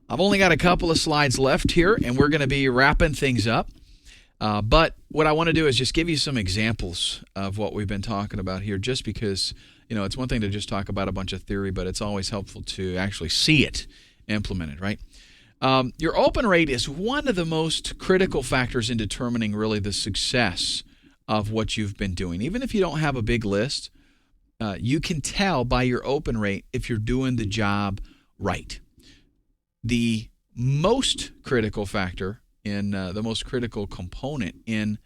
I've only got a couple of slides left here, and we're going to be wrapping things up. But what I want to do is just give you some examples of what we've been talking about here, just because, it's one thing to just talk about a bunch of theory, but it's always helpful to actually see it implemented, right? Your open rate is one of the most critical factors in determining really the success of what you've been doing. Even if you don't have a big list, you can tell by your open rate if you're doing the job right. The most critical factor the most critical component in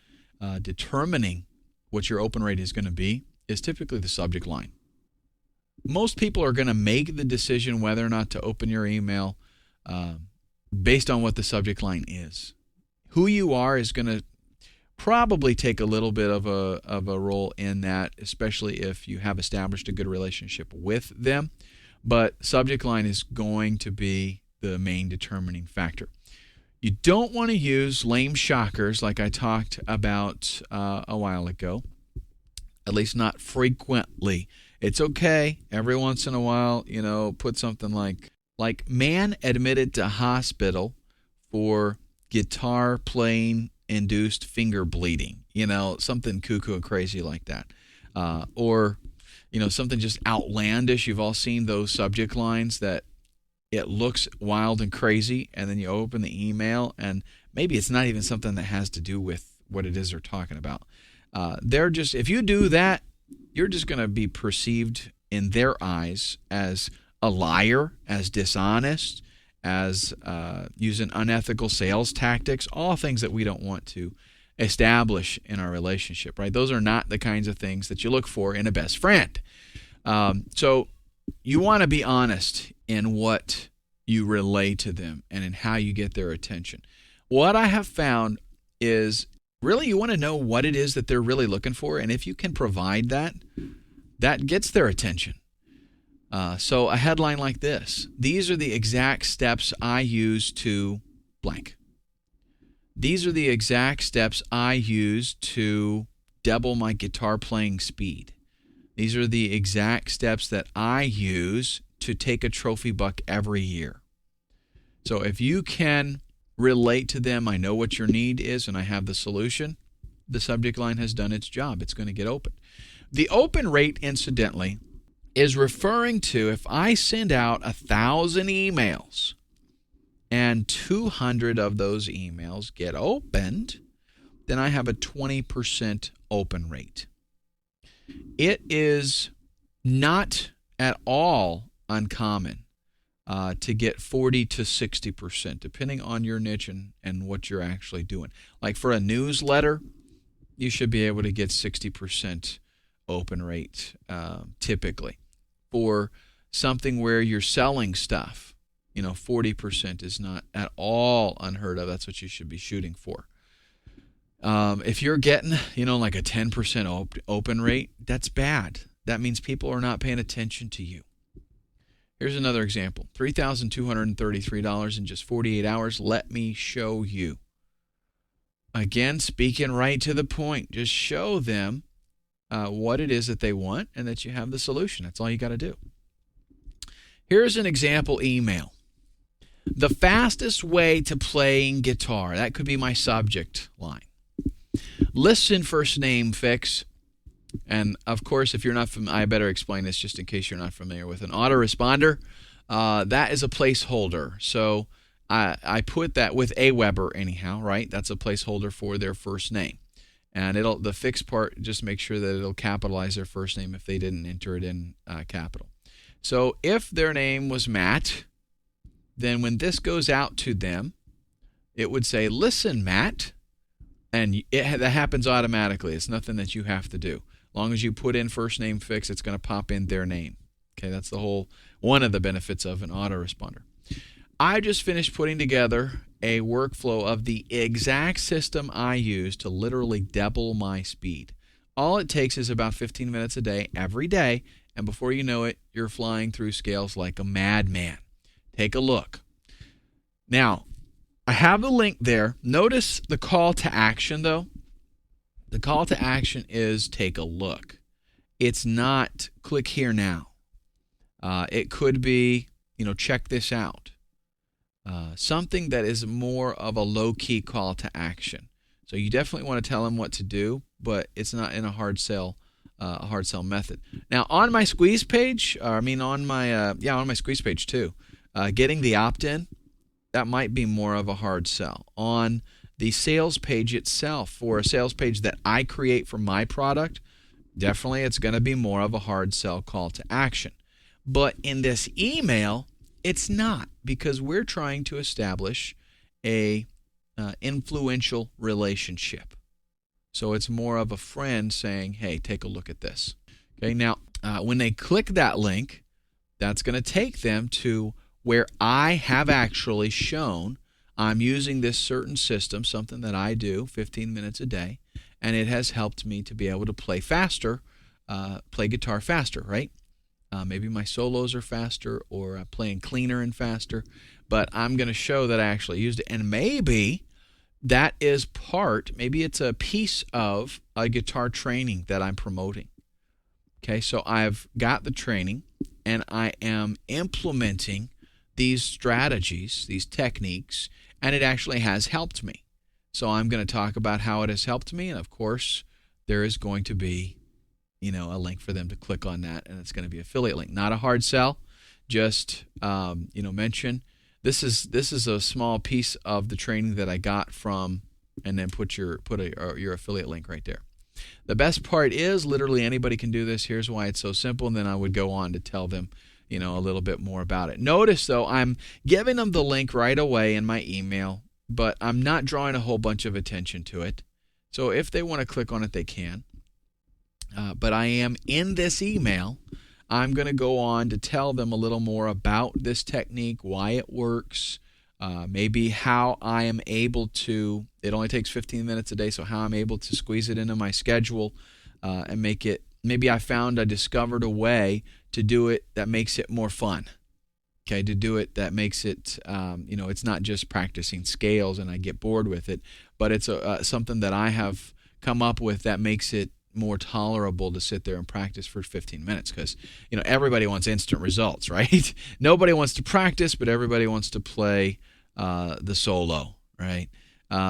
determining what your open rate is going to be is typically the subject line. Most people are going to make the decision whether or not to open your email based on what the subject line is. Who you are is going to probably take a little bit of a role in that, especially if you have established a good relationship with them. But subject line is going to be the main determining factor. You don't want to use lame shockers like I talked about a while ago, at least not frequently. It's okay every once in a while, put something like man admitted to hospital for guitar playing induced finger bleeding, something cuckoo and crazy like that. Or something just outlandish. You've all seen those subject lines that it looks wild and crazy, and then you open the email, and maybe it's not even something that has to do with what it is they're talking about. If you do that, you're just going to be perceived in their eyes as a liar, as dishonest, as using unethical sales tactics, all things that we don't want to establish in our relationship, right? Those are not the kinds of things that you look for in a best friend. So you want to be honest in what you relay to them and in how you get their attention. What I have found is really you want to know what it is that they're really looking for, and if you can provide that, that gets their attention. So a headline like this: these are the exact steps I use to blank. These are the exact steps I use to double my guitar playing speed. These are the exact steps that I use to take a trophy buck every year. So if you can relate to them, I know what your need is and I have the solution, the subject line has done its job. It's going to get open. The open rate, incidentally, is referring to if I send out 1,000 emails and 200 of those emails get opened, then I have a 20% open rate. It is not at all uncommon to get 40 to 60%, depending on your niche and what you're actually doing. Like for a newsletter, you should be able to get 60% open rate typically. For something where you're selling stuff, 40% is not at all unheard of. That's what you should be shooting for. If you're getting, like a 10% open rate, that's bad. That means people are not paying attention to you. Here's another example. $3,233 in just 48 hours. Let me show you. Again, speaking right to the point. Just show them what it is that they want and that you have the solution. That's all you got to do. Here's an example email. The fastest way to playing guitar. That could be my subject line. Listen, first name fix. And of course, if you're not I better explain this just in case you're not familiar with an autoresponder. That is a placeholder. So I put that with AWeber anyhow, right? That's a placeholder for their first name. And the fixed part, just make sure that it'll capitalize their first name if they didn't enter it in capital. So if their name was Matt, then when this goes out to them, it would say, listen, Matt. And that happens automatically. It's nothing that you have to do. As long as you put in first name fix, it's going to pop in their name. Okay, that's one of the benefits of an autoresponder. I just finished putting together a workflow of the exact system I use to literally double my speed. All it takes is about 15 minutes a day, every day, and before you know it, you're flying through scales like a madman. Take a look. Now, I have the link there. Notice the call to action, though. The call to action is take a look. It's not click here now. It could be, check this out. something that is more of a low-key call to action. So you definitely want to tell them what to do, but it's not in a hard sell method. Now on my squeeze page, on my squeeze page too, getting the opt-in, that might be more of a hard sell. On the sales page itself, for a sales page that I create for my product, definitely it's going to be more of a hard sell call to action. But in this email, it's not, because we're trying to establish a influential relationship. So it's more of a friend saying, hey, take a look at this. Okay, now when they click that link, that's going to take them to where I have actually shown I'm using this certain system, something that I do 15 minutes a day, and it has helped me to be able to play faster, play guitar faster, right? Maybe my solos are faster, or playing cleaner and faster, but I'm going to show that I actually used it. And maybe that is maybe it's a piece of a guitar training that I'm promoting. Okay, so I've got the training, and I am implementing these strategies, these techniques, and it actually has helped me. So I'm going to talk about how it has helped me, and of course, there is going to be, a link for them to click on that, and it's going to be an affiliate link, not a hard sell. Just mention this is a small piece of the training that I got from, and then put your affiliate link right there. The best part is literally anybody can do this. Here's why it's so simple, and then I would go on to tell them a little bit more about it. Notice though, I'm giving them the link right away in my email, but I'm not drawing a whole bunch of attention to it. So if they want to click on it, they can. But I am in this email. I'm going to go on to tell them a little more about this technique, why it works, maybe how I am able to, it only takes 15 minutes a day, so how I'm able to squeeze it into my schedule and make it, maybe I discovered a way to do it that makes it more fun. Okay, to do it that makes it, it's not just practicing scales and I get bored with it, but it's something that I have come up with that makes it more tolerable to sit there and practice for 15 minutes, because everybody wants instant results, right? Nobody wants to practice, but everybody wants to play the solo, right?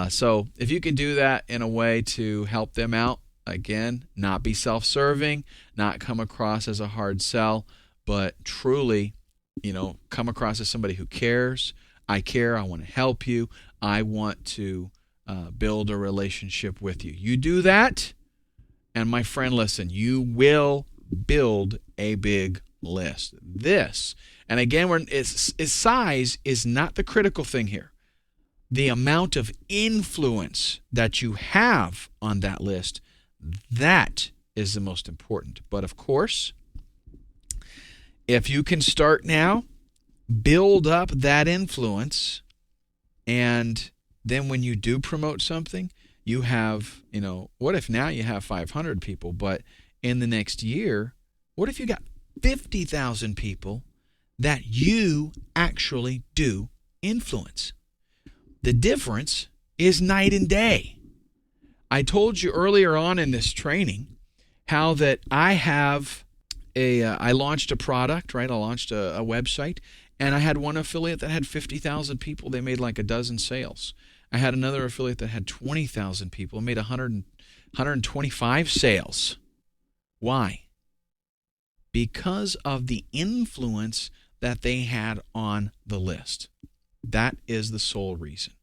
So if you can do that in a way to help them out, again, not be self-serving, not come across as a hard sell, but truly, come across as somebody who cares. I care. I want to help you. I want to build a relationship with you. You do that, and my friend, listen, you will build a big list. And again, size is not the critical thing here. The amount of influence that you have on that list, that is the most important. But of course, if you can start now, build up that influence, and then when you do promote something, you have, what if now you have 500 people, but in the next year, what if you got 50,000 people that you actually do influence? The difference is night and day. I told you earlier on in this training how that I launched a product, right? I launched a website, and I had one affiliate that had 50,000 people. They made like a dozen sales. I had another affiliate that had 20,000 people and made 125 sales. Why? Because of the influence that they had on the list. That is the sole reason.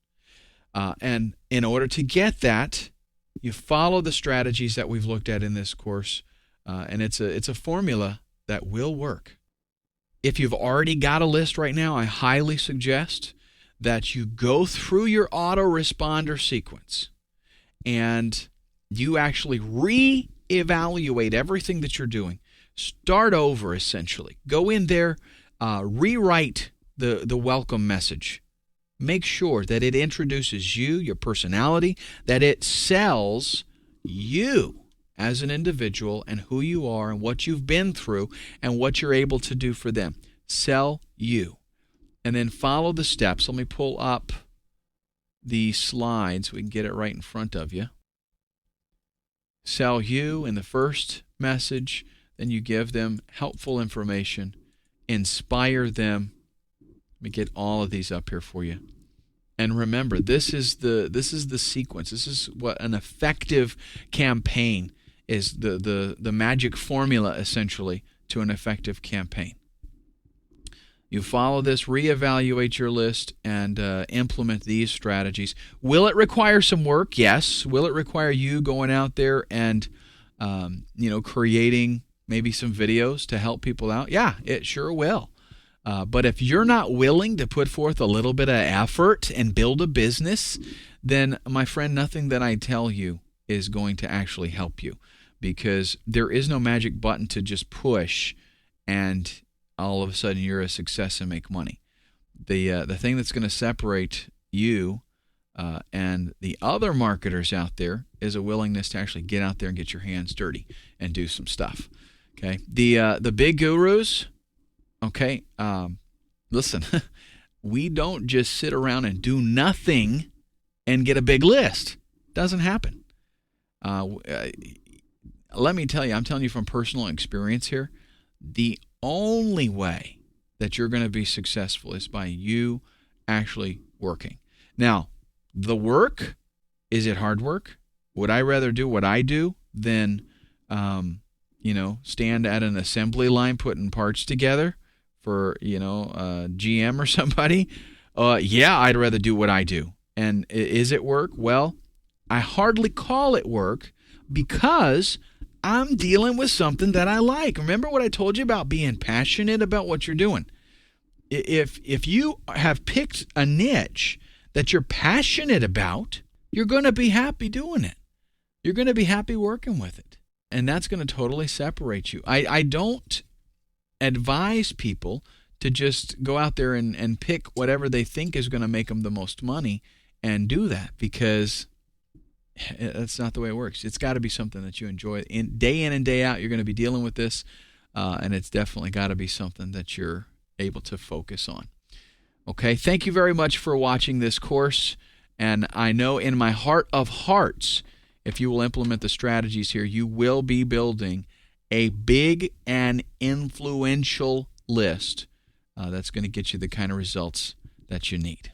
And in order to get that, you follow the strategies that we've looked at in this course, and it's a formula that will work. If you've already got a list right now, I highly suggest that you go through your autoresponder sequence and you actually reevaluate everything that you're doing. Start over, essentially. Go in there, rewrite the welcome message. Make sure that it introduces you, your personality, that it sells you as an individual and who you are and what you've been through and what you're able to do for them. Sell you. And then follow the steps. Let me pull up the slides so we can get it right in front of you. Sell you in the first message. Then you give them helpful information. Inspire them. me get all of these up here for you. And remember, this is the sequence. This is what an effective campaign is, the magic formula, essentially, to an effective campaign. You follow this, reevaluate your list, and implement these strategies. Will it require some work? Yes. Will it require you going out there and creating maybe some videos to help people out? Yeah, it sure will. But if you're not willing to put forth a little bit of effort and build a business, then, my friend, nothing that I tell you is going to actually help you, because there is no magic button to just push and all of a sudden you're a success and make money. The thing that's going to separate you and the other marketers out there is a willingness to actually get out there and get your hands dirty and do some stuff. Okay, the big gurus. Okay, listen, we don't just sit around and do nothing and get a big list. Doesn't happen. Let me tell you, I'm telling you from personal experience here, the only way that you're going to be successful is by you actually working. Now, the work, is it hard work? Would I rather do what I do than, stand at an assembly line putting parts together for, GM or somebody? Yeah, I'd rather do what I do. And is it work? Well, I hardly call it work because I'm dealing with something that I like. Remember what I told you about being passionate about what you're doing? If you have picked a niche that you're passionate about, you're going to be happy doing it. You're going to be happy working with it. And that's going to totally separate you. I don't advise people to just go out there and pick whatever they think is going to make them the most money and do that, because that's not the way it works. It's got to be something that you enjoy. Day in and day out, you're going to be dealing with this, and it's definitely got to be something that you're able to focus on. Okay, thank you very much for watching this course, and I know in my heart of hearts, if you will implement the strategies here, you will be building a big and influential list that's going to get you the kind of results that you need.